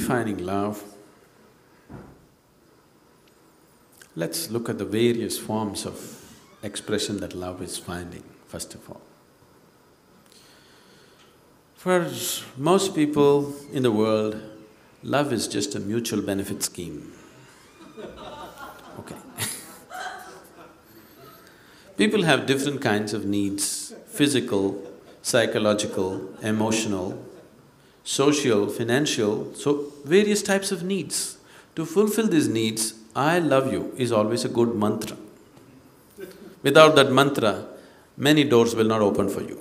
defining love, let's look at the various forms of expression that love is finding, first of all. For most people in the world, love is just a mutual benefit scheme. Okay. People have different kinds of needs, physical, psychological, emotional, social, financial, so various types of needs. To fulfill these needs, I love you is always a good mantra. Without that mantra, many doors will not open for you.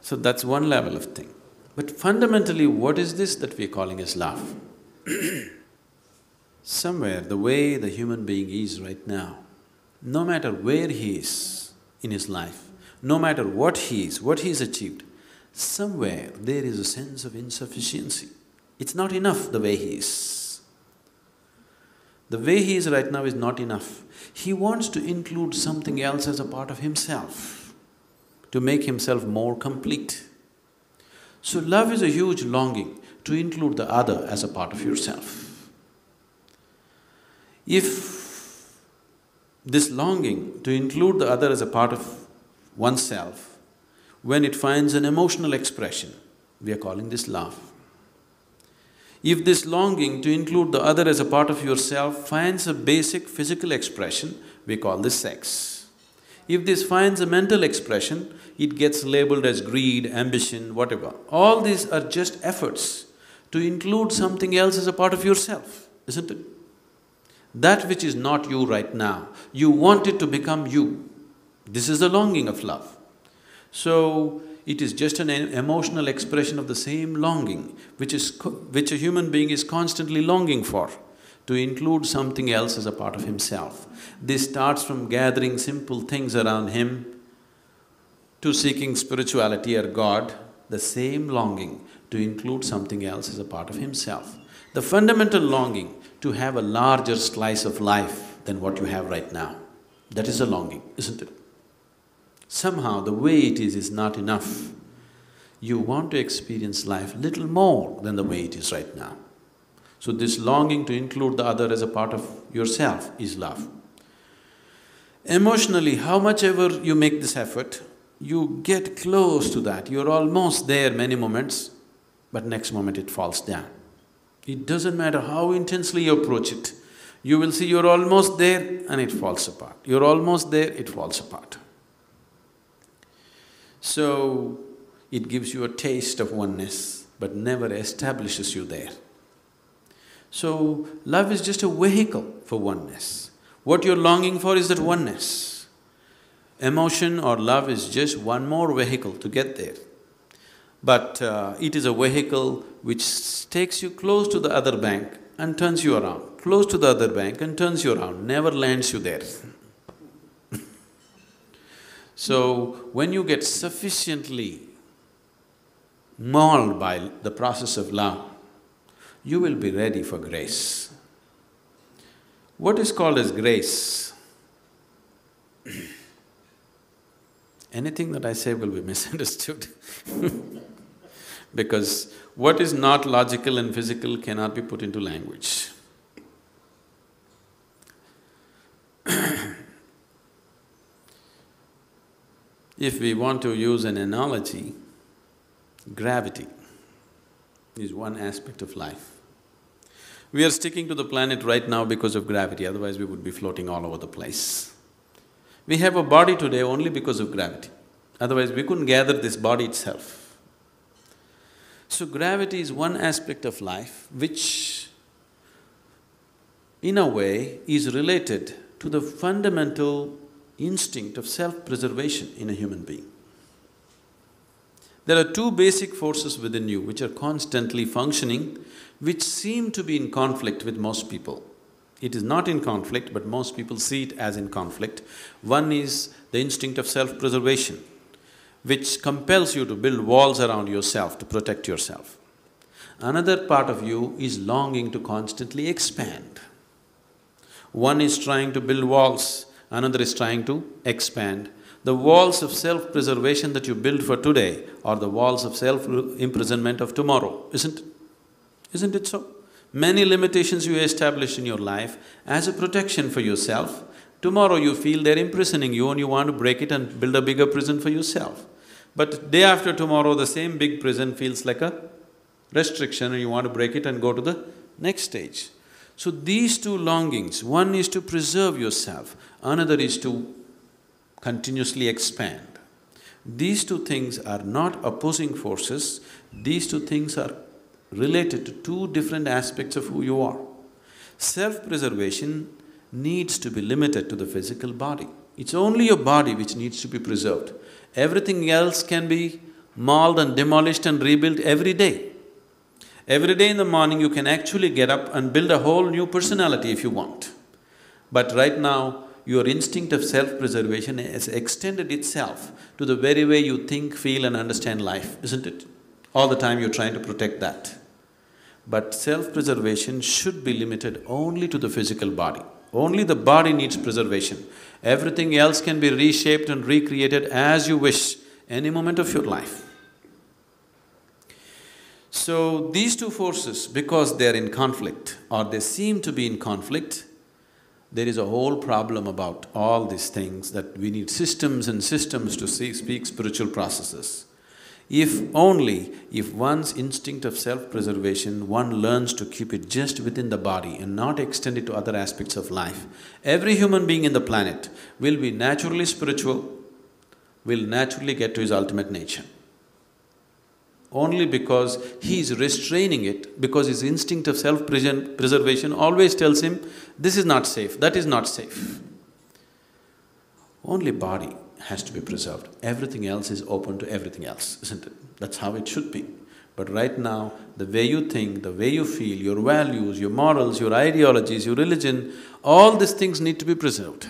So that's one level of thing. But fundamentally, what is this that we're calling as love? Somewhere, the way the human being is right now, no matter where he is in his life, no matter what he is, what he's achieved, somewhere there is a sense of insufficiency. It's not enough the way he is. The way he is right now is not enough. He wants to include something else as a part of himself, to make himself more complete. So love is a huge longing to include the other as a part of yourself. If this longing to include the other as a part of oneself, when it finds an emotional expression, we are calling this love. If this longing to include the other as a part of yourself finds a basic physical expression, we call this sex. If this finds a mental expression, it gets labeled as greed, ambition, whatever. All these are just efforts to include something else as a part of yourself, isn't it? That which is not you right now, you want it to become you. This is the longing of love. So, it is just an emotional expression of the same longing which a human being is constantly longing for, to include something else as a part of himself. This starts from gathering simple things around him to seeking spirituality or God, the same longing to include something else as a part of himself. The fundamental longing to have a larger slice of life than what you have right now. That is a longing, isn't it? Somehow the way it is not enough. You want to experience life little more than the way it is right now. So this longing to include the other as a part of yourself is love. Emotionally, how much ever you make this effort, you get close to that, you're almost there many moments, but next moment it falls down. It doesn't matter how intensely you approach it, you will see you're almost there and it falls apart. You're almost there, it falls apart. So, it gives you a taste of oneness, but never establishes you there. So, love is just a vehicle for oneness. What you're longing for is that oneness. Emotion or love is just one more vehicle to get there. But it is a vehicle which takes you close to the other bank and turns you around, close to the other bank and turns you around, never lands you there. So, when you get sufficiently mauled by the process of love, you will be ready for grace. What is called as grace? Anything that I say will be misunderstood because what is not logical and physical cannot be put into language. If we want to use an analogy, gravity is one aspect of life. We are sticking to the planet right now because of gravity, otherwise we would be floating all over the place. We have a body today only because of gravity, otherwise we couldn't gather this body itself. So gravity is one aspect of life which, in a way, is related to the fundamental instinct of self-preservation in a human being. There are two basic forces within you which are constantly functioning, which seem to be in conflict with most people. It is not in conflict, but most people see it as in conflict. One is the instinct of self-preservation, which compels you to build walls around yourself to protect yourself. Another part of you is longing to constantly expand. One is trying to build walls, another is trying to expand. The walls of self-preservation that you build for today are the walls of self-imprisonment of tomorrow, isn't it? Isn't it so? Many limitations you establish in your life as a protection for yourself, tomorrow you feel they're imprisoning you and you want to break it and build a bigger prison for yourself. But day after tomorrow, the same big prison feels like a restriction and you want to break it and go to the next stage. So these two longings, one is to preserve yourself, another is to continuously expand. These two things are not opposing forces, these two things are related to two different aspects of who you are. Self-preservation needs to be limited to the physical body. It's only your body which needs to be preserved. Everything else can be mauled and demolished and rebuilt every day. Every day in the morning you can actually get up and build a whole new personality if you want. But right now, your instinct of self-preservation has extended itself to the very way you think, feel and understand life, isn't it? All the time you're trying to protect that. But self-preservation should be limited only to the physical body. Only the body needs preservation. Everything else can be reshaped and recreated as you wish, any moment of your life. So these two forces, because they're in conflict or they seem to be in conflict, there is a whole problem about all these things that we need systems and systems to speak spiritual processes. If one's instinct of self-preservation, one learns to keep it just within the body and not extend it to other aspects of life, every human being in the planet will be naturally spiritual, will naturally get to his ultimate nature. Only because he is restraining it, because his instinct of self-preservation always tells him, this is not safe, that is not safe. Only body has to be preserved. Everything else is open to everything else, isn't it? That's how it should be. But right now, the way you think, the way you feel, your values, your morals, your ideologies, your religion, all these things need to be preserved.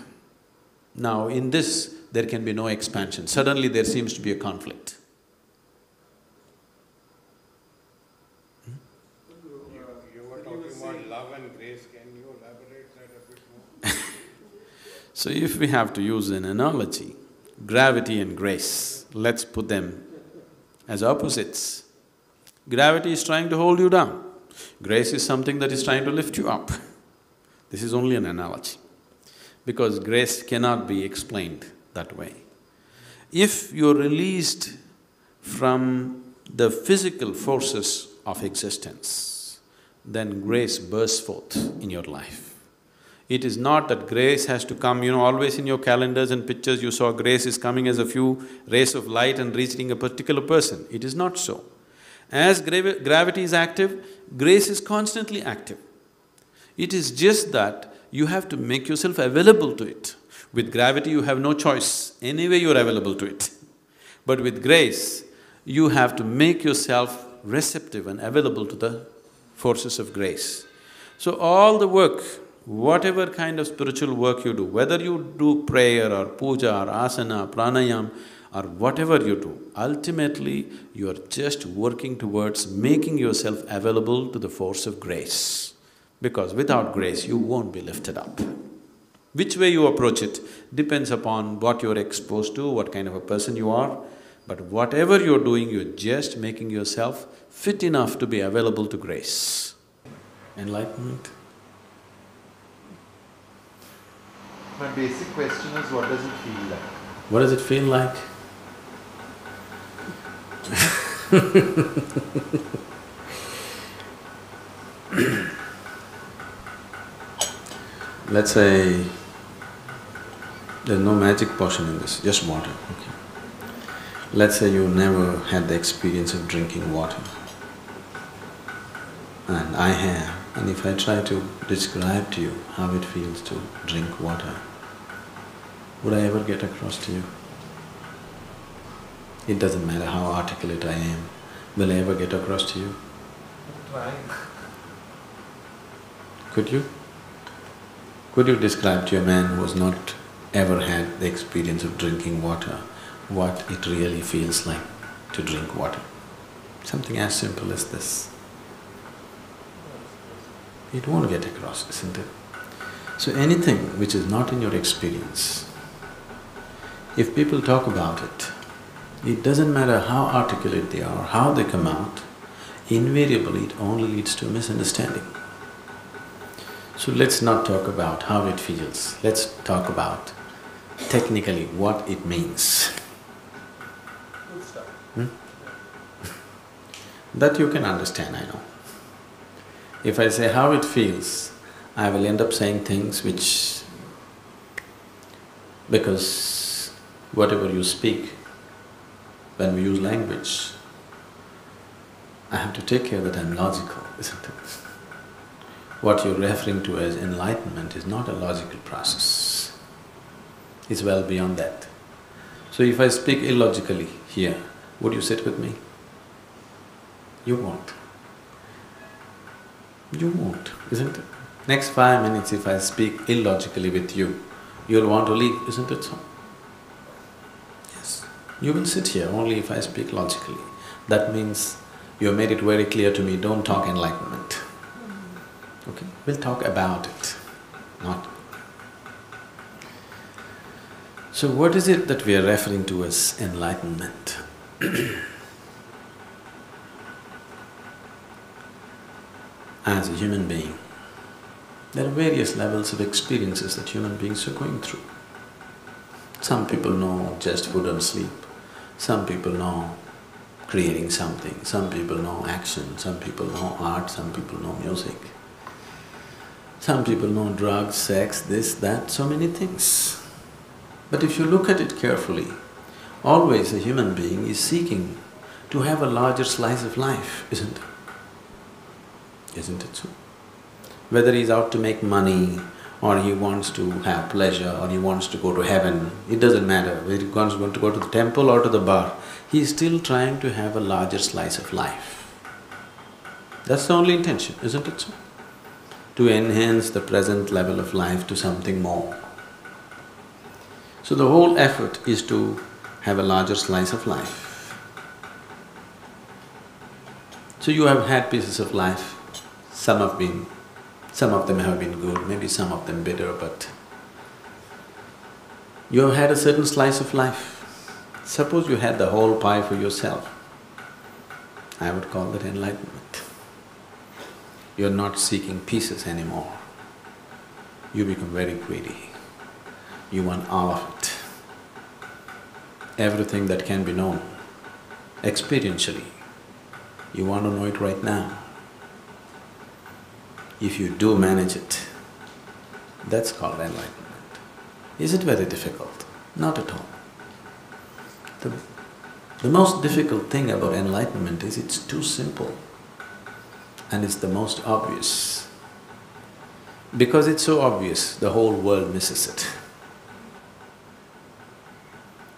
Now, in this, there can be no expansion. Suddenly there seems to be a conflict. You were talking about love and grace. Can you elaborate that a bit more? So if we have to use an analogy, gravity and grace, let's put them as opposites. Gravity is trying to hold you down. Grace is something that is trying to lift you up. This is only an analogy, because grace cannot be explained that way. If you're released from the physical forces of existence, then grace bursts forth in your life. It is not that grace has to come, always in your calendars and pictures you saw grace is coming as a few rays of light and reaching a particular person. It is not so. As gravity is active, grace is constantly active. It is just that you have to make yourself available to it. With gravity you have no choice, anyway you're available to it. But with grace, you have to make yourself receptive and available to the forces of grace. So all the work, whatever kind of spiritual work you do, whether you do prayer or puja or asana, pranayam or whatever you do, ultimately you are just working towards making yourself available to the force of grace. Because without grace, you won't be lifted up. Which way you approach it depends upon what you're exposed to, what kind of a person you are. But whatever you're doing, you're just making yourself fit enough to be available to grace. Enlightenment. My basic question is, what does it feel like? What does it feel like? Let's say there's no magic potion in this, just water, okay. Let's say you never had the experience of drinking water, and I have. And if I try to describe to you how it feels to drink water, would I ever get across to you? It doesn't matter how articulate I am, will I ever get across to you? I'm trying. Could you? Could you describe to a man who has not ever had the experience of drinking water what it really feels like to drink water? Something as simple as this. It won't get across, isn't it? So anything which is not in your experience, If people talk about it, it doesn't matter how articulate they are, how they come out, invariably it only leads to misunderstanding. So let's not talk about how it feels, let's talk about technically what it means. That you can understand, I know. If I say how it feels, I will end up saying things which… because whatever you speak, when we use language, I have to take care that I'm logical, isn't it? What you're referring to as enlightenment is not a logical process, it's well beyond that. So if I speak illogically here, would you sit with me? You won't. You won't, isn't it? Next 5 minutes if I speak illogically with you, you'll want to leave, isn't it so? Yes. You will sit here only if I speak logically. That means you have made it very clear to me, don't talk enlightenment. Okay? We'll talk about it, not… So what is it that we are referring to as enlightenment? As a human being, there are various levels of experiences that human beings are going through. Some people know just food and sleep, some people know creating something, some people know action, some people know art, some people know music, some people know drugs, sex, this, that, so many things. But if you look at it carefully, always a human being is seeking to have a larger slice of life, isn't it? Isn't it so? Whether he's out to make money, or he wants to have pleasure, or he wants to go to heaven, it doesn't matter. Whether he wants to go to the temple or to the bar, he's still trying to have a larger slice of life. That's the only intention, isn't it so? To enhance the present level of life to something more. So the whole effort is to have a larger slice of life. So you have had pieces of life, some of them have been good, maybe some of them bitter, but you have had a certain slice of life. Suppose you had the whole pie for yourself, I would call that enlightenment. You're not seeking pieces anymore. You become very greedy. You want all of it. Everything that can be known, experientially, you want to know it right now. If you do manage it, that's called enlightenment. Is it very difficult? Not at all. The most difficult thing about enlightenment is it's too simple and it's the most obvious. Because it's so obvious, the whole world misses it.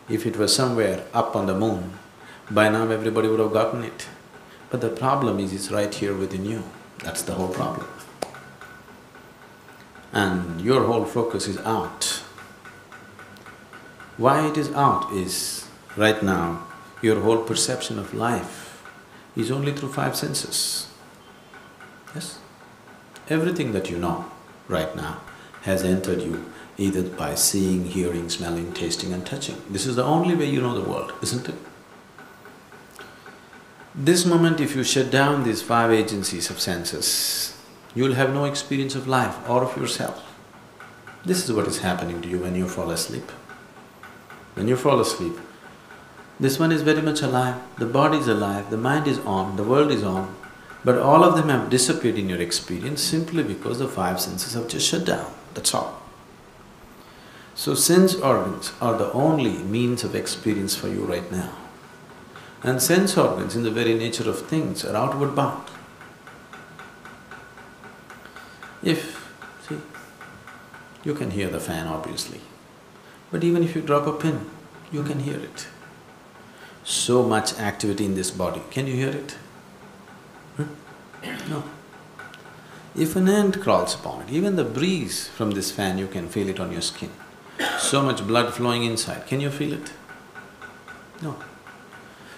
If it was somewhere up on the moon, by now everybody would have gotten it. But the problem is it's right here within you, that's the whole problem. And your whole focus is out. Why it is out is, right now, your whole perception of life is only through 5 senses. Yes? Everything that you know right now has entered you either by seeing, hearing, smelling, tasting and touching. This is the only way you know the world, isn't it? This moment if you shut down these 5 agencies of senses, you'll have no experience of life or of yourself. This is what is happening to you when you fall asleep. When you fall asleep, this one is very much alive, the body is alive, the mind is on, the world is on, but all of them have disappeared in your experience simply because the 5 senses have just shut down, that's all. So sense organs are the only means of experience for you right now. And sense organs in the very nature of things are outward bound. See, you can hear the fan obviously, but even if you drop a pin, you can hear it. So much activity in this body, can you hear it? No. If an ant crawls upon it, even the breeze from this fan you can feel it on your skin. So much blood flowing inside, can you feel it? No.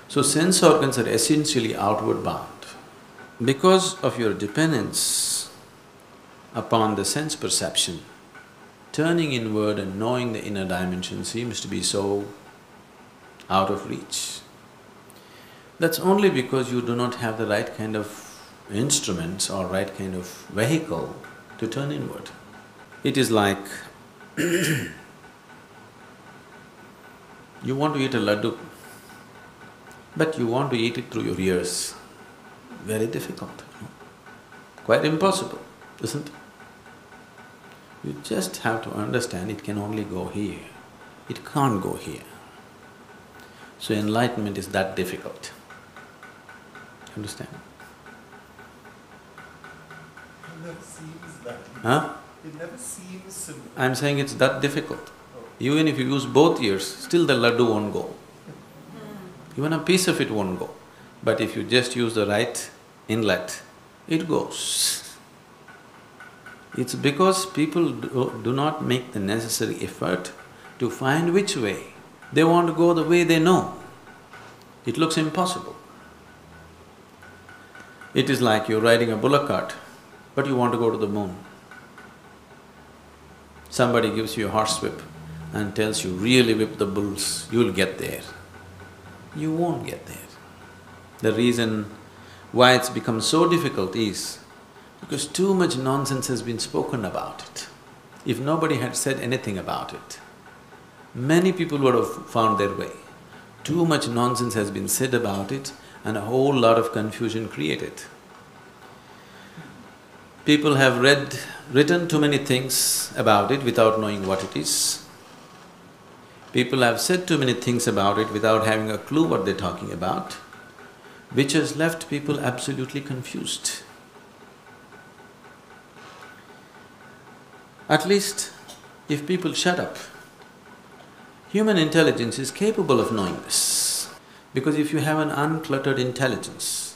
So sense organs are essentially outward bound. Because of your dependence upon the sense perception, turning inward and knowing the inner dimension seems to be so out of reach. That's only because you do not have the right kind of instruments or right kind of vehicle to turn inward. It is like you want to eat a laddu, but you want to eat it through your ears. Very difficult, quite impossible, isn't it? You just have to understand it can only go here, it can't go here. So enlightenment is that difficult. Understand? It never seems that easy. Huh? It never seems simple. I'm saying it's that difficult. Even if you use both ears, still the laddu won't go. Even a piece of it won't go. But if you just use the right inlet, it goes. It's because people do not make the necessary effort to find which way. They want to go the way they know. It looks impossible. It is like you're riding a bullock cart, but you want to go to the moon. Somebody gives you a horsewhip and tells you, really whip the bulls, you'll get there. You won't get there. The reason why it's become so difficult is because too much nonsense has been spoken about it. If nobody had said anything about it, many people would have found their way. Too much nonsense has been said about it and a whole lot of confusion created. People have written too many things about it without knowing what it is. People have said too many things about it without having a clue what they're talking about, which has left people absolutely confused. At least, if people shut up, human intelligence is capable of knowing this. Because if you have an uncluttered intelligence,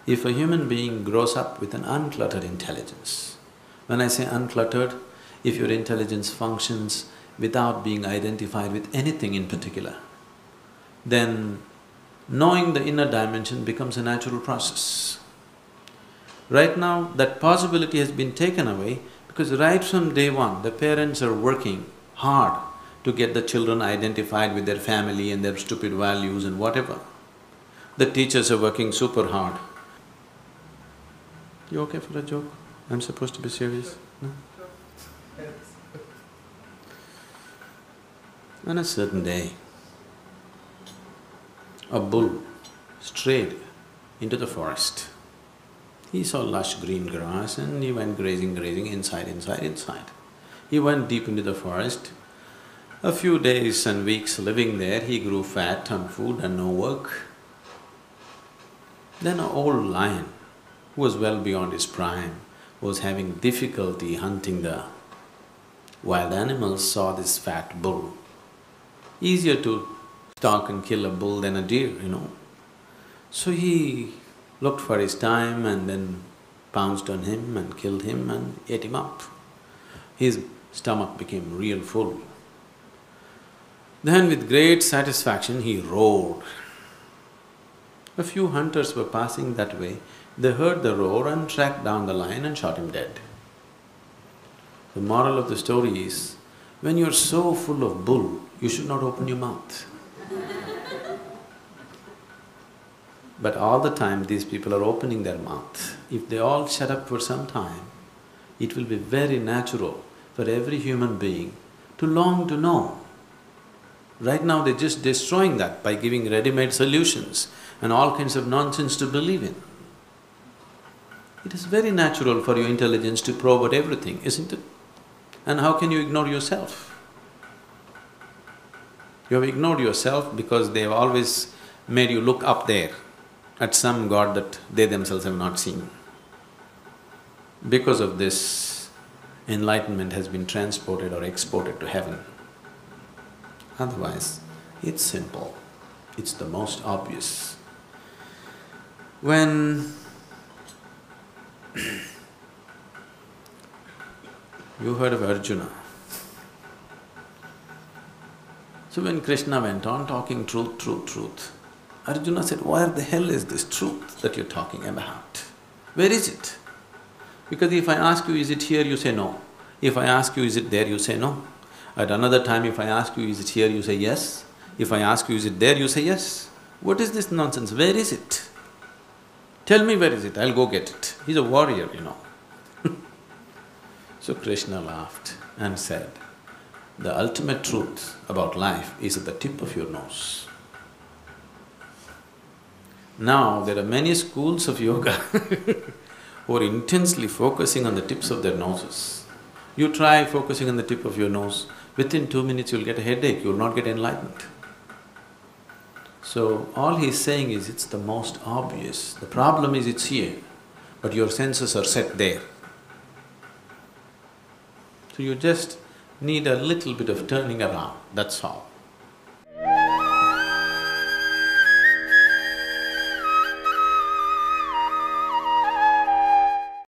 if a human being grows up with an uncluttered intelligence, when I say uncluttered, if your intelligence functions without being identified with anything in particular, then knowing the inner dimension becomes a natural process. Right now, that possibility has been taken away because right from day one, the parents are working hard to get the children identified with their family and their stupid values and whatever. The teachers are working super hard. You okay for a joke? I'm supposed to be serious? No? On a certain day, a bull strayed into the forest. He saw lush green grass and he went grazing, inside. He went deep into the forest. A few days and weeks living there, he grew fat on food and no work. Then an old lion, who was well beyond his prime, was having difficulty hunting the wild animals, saw this fat bull. Easier to stalk and kill a bull than a deer, So he looked for his time and then pounced on him and killed him and ate him up. His stomach became real full. Then with great satisfaction he roared. A few hunters were passing that way. They heard the roar and tracked down the lion and shot him dead. The moral of the story is, when you're so full of bull, you should not open your mouth. But all the time these people are opening their mouth. If they all shut up for some time, it will be very natural for every human being to long to know. Right now they're just destroying that by giving ready-made solutions and all kinds of nonsense to believe in. It is very natural for your intelligence to probe at everything, isn't it? And how can you ignore yourself? You have ignored yourself because they have always made you look up there at some god that they themselves have not seen. Because of this, enlightenment has been transported or exported to heaven. Otherwise, it's simple, it's the most obvious. When you heard of Arjuna. So when Krishna went on talking truth, Arjuna said, where the hell is this truth that you're talking about? Where is it? Because if I ask you, is it here, you say no. If I ask you, is it there, you say no. At another time, if I ask you, is it here, you say yes. If I ask you, is it there, you say yes. What is this nonsense? Where is it? Tell me where is it, I'll go get it. He's a warrior, you know. So Krishna laughed and said, the ultimate truth about life is at the tip of your nose. Now, there are many schools of yoga who are intensely focusing on the tips of their noses. You try focusing on the tip of your nose, within 2 minutes you'll get a headache, you'll not get enlightened. So, all he's saying is it's the most obvious. The problem is it's here, but your senses are set there. So you just need a little bit of turning around, that's all.